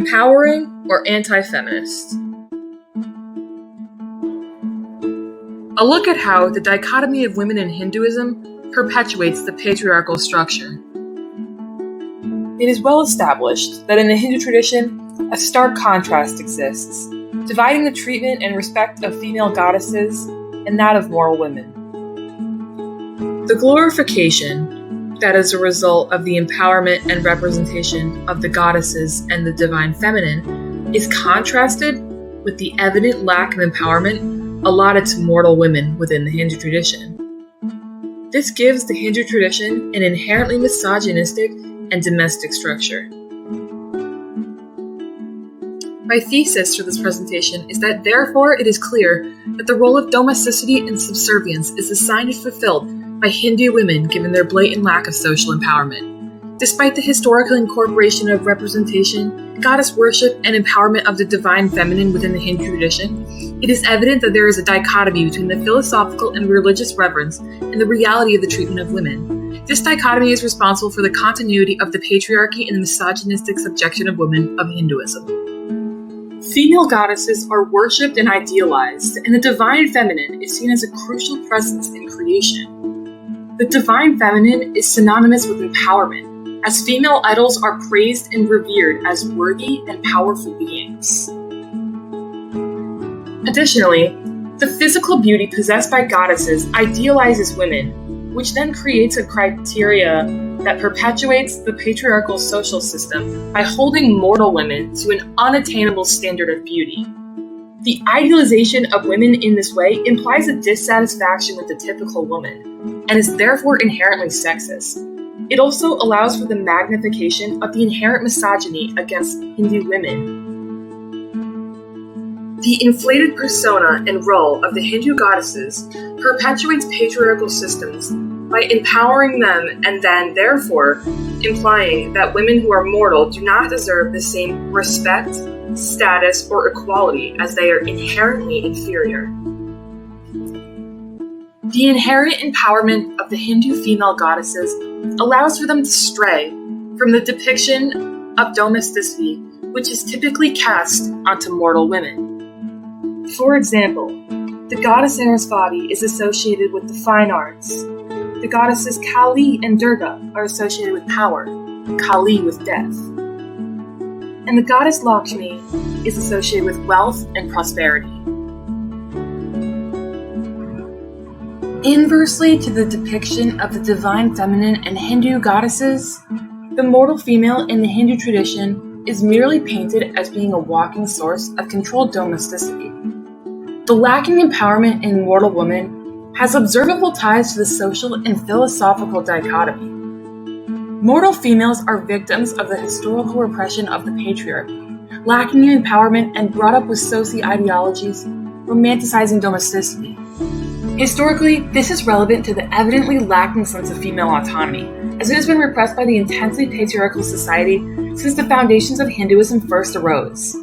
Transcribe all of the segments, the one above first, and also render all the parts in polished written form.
Empowering or anti-feminist? A look at how the dichotomy of women in Hinduism perpetuates the patriarchal structure. It is well established that in the Hindu tradition, a stark contrast exists, dividing the treatment and respect of female goddesses and that of mortal women. The glorification that is a result of the empowerment and representation of the goddesses and the divine feminine is contrasted with the evident lack of empowerment allotted to mortal women within the Hindu tradition. This gives the Hindu tradition an inherently misogynistic and domestic structure. My thesis for this presentation is that therefore it is clear that the role of domesticity and subservience is assigned and fulfilled by Hindu women given their blatant lack of social empowerment. Despite the historical incorporation of representation, goddess worship, and empowerment of the divine feminine within the Hindu tradition, it is evident that there is a dichotomy between the philosophical and religious reverence and the reality of the treatment of women. This dichotomy is responsible for the continuity of the patriarchy and the misogynistic subjection of women of Hinduism. Female goddesses are worshipped and idealized, and the divine feminine is seen as a crucial presence in creation. The divine feminine is synonymous with empowerment, as female idols are praised and revered as worthy and powerful beings. Additionally, the physical beauty possessed by goddesses idealizes women, which then creates a criteria that perpetuates the patriarchal social system by holding mortal women to an unattainable standard of beauty. The idealization of women in this way implies a dissatisfaction with the typical woman, and is therefore inherently sexist. It also allows for the magnification of the inherent misogyny against Hindu women. The inflated persona and role of the Hindu goddesses perpetuates patriarchal systems by empowering them and then, therefore, implying that women who are mortal do not deserve the same respect, status, or equality as they are inherently inferior. The inherent empowerment of the Hindu female goddesses allows for them to stray from the depiction of domesticity, which is typically cast onto mortal women. For example, the goddess Sarasvati is associated with the fine arts. The goddesses Kali and Durga are associated with power, Kali with death. And the goddess Lakshmi is associated with wealth and prosperity. Inversely to the depiction of the divine feminine and Hindu goddesses, the mortal female in the Hindu tradition is merely painted as being a walking source of controlled domesticity. The lacking empowerment in mortal woman has observable ties to the social and philosophical dichotomy. Mortal females are victims of the historical repression of the patriarchy, lacking in empowerment and brought up with soci-ideologies romanticizing domesticity. Historically, this is relevant to the evidently lacking sense of female autonomy, as it has been repressed by the intensely patriarchal society since the foundations of Hinduism first arose.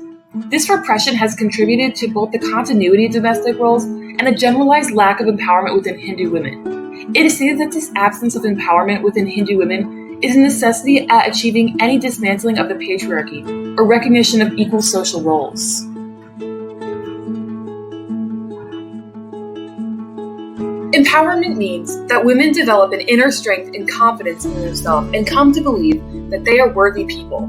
This repression has contributed to both the continuity of domestic roles and a generalized lack of empowerment within Hindu women. It is stated that this absence of empowerment within Hindu women is a necessity at achieving any dismantling of the patriarchy or recognition of equal social roles. Empowerment means that women develop an inner strength and confidence in themselves and come to believe that they are worthy people.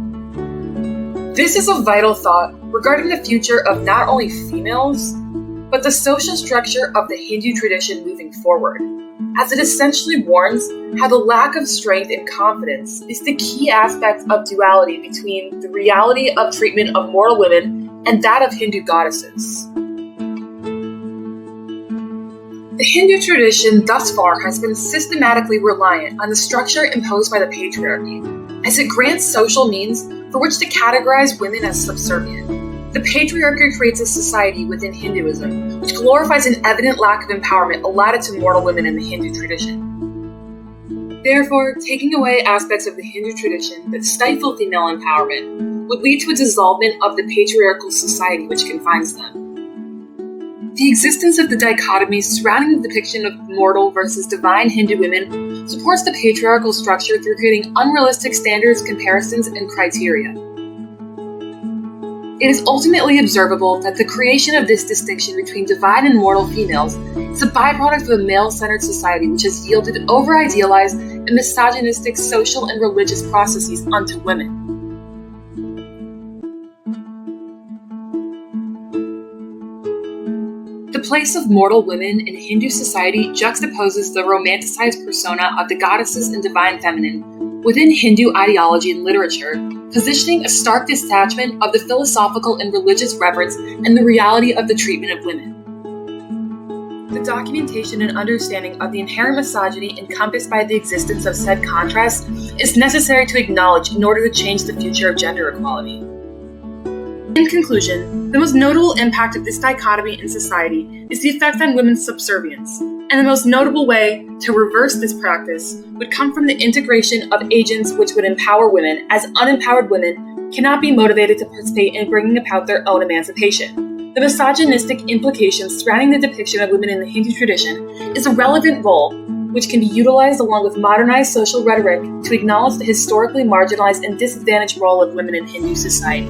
This is a vital thought regarding the future of not only females, but the social structure of the Hindu tradition moving forward, as it essentially warns how the lack of strength and confidence is the key aspect of duality between the reality of treatment of mortal women and that of Hindu goddesses. The Hindu tradition thus far has been systematically reliant on the structure imposed by the patriarchy, as it grants social means for which to categorize women as subservient. The patriarchy creates a society within Hinduism which glorifies an evident lack of empowerment allotted to mortal women in the Hindu tradition. Therefore, taking away aspects of the Hindu tradition that stifle female empowerment would lead to a dissolvement of the patriarchal society which confines them. The existence of the dichotomy surrounding the depiction of mortal versus divine Hindu women supports the patriarchal structure through creating unrealistic standards, comparisons, and criteria. It is ultimately observable that the creation of this distinction between divine and mortal females is a byproduct of a male-centered society which has yielded over-idealized and misogynistic social and religious processes unto women. The place of mortal women in Hindu society juxtaposes the romanticized persona of the goddesses and divine feminine within Hindu ideology and literature, positioning a stark detachment of the philosophical and religious reverence and the reality of the treatment of women. The documentation and understanding of the inherent misogyny encompassed by the existence of said contrast is necessary to acknowledge in order to change the future of gender equality. In conclusion, the most notable impact of this dichotomy in society is the effect on women's subservience, and the most notable way to reverse this practice would come from the integration of agents which would empower women, as unempowered women cannot be motivated to participate in bringing about their own emancipation. The misogynistic implications surrounding the depiction of women in the Hindu tradition is a relevant role which can be utilized along with modernized social rhetoric to acknowledge the historically marginalized and disadvantaged role of women in Hindu society.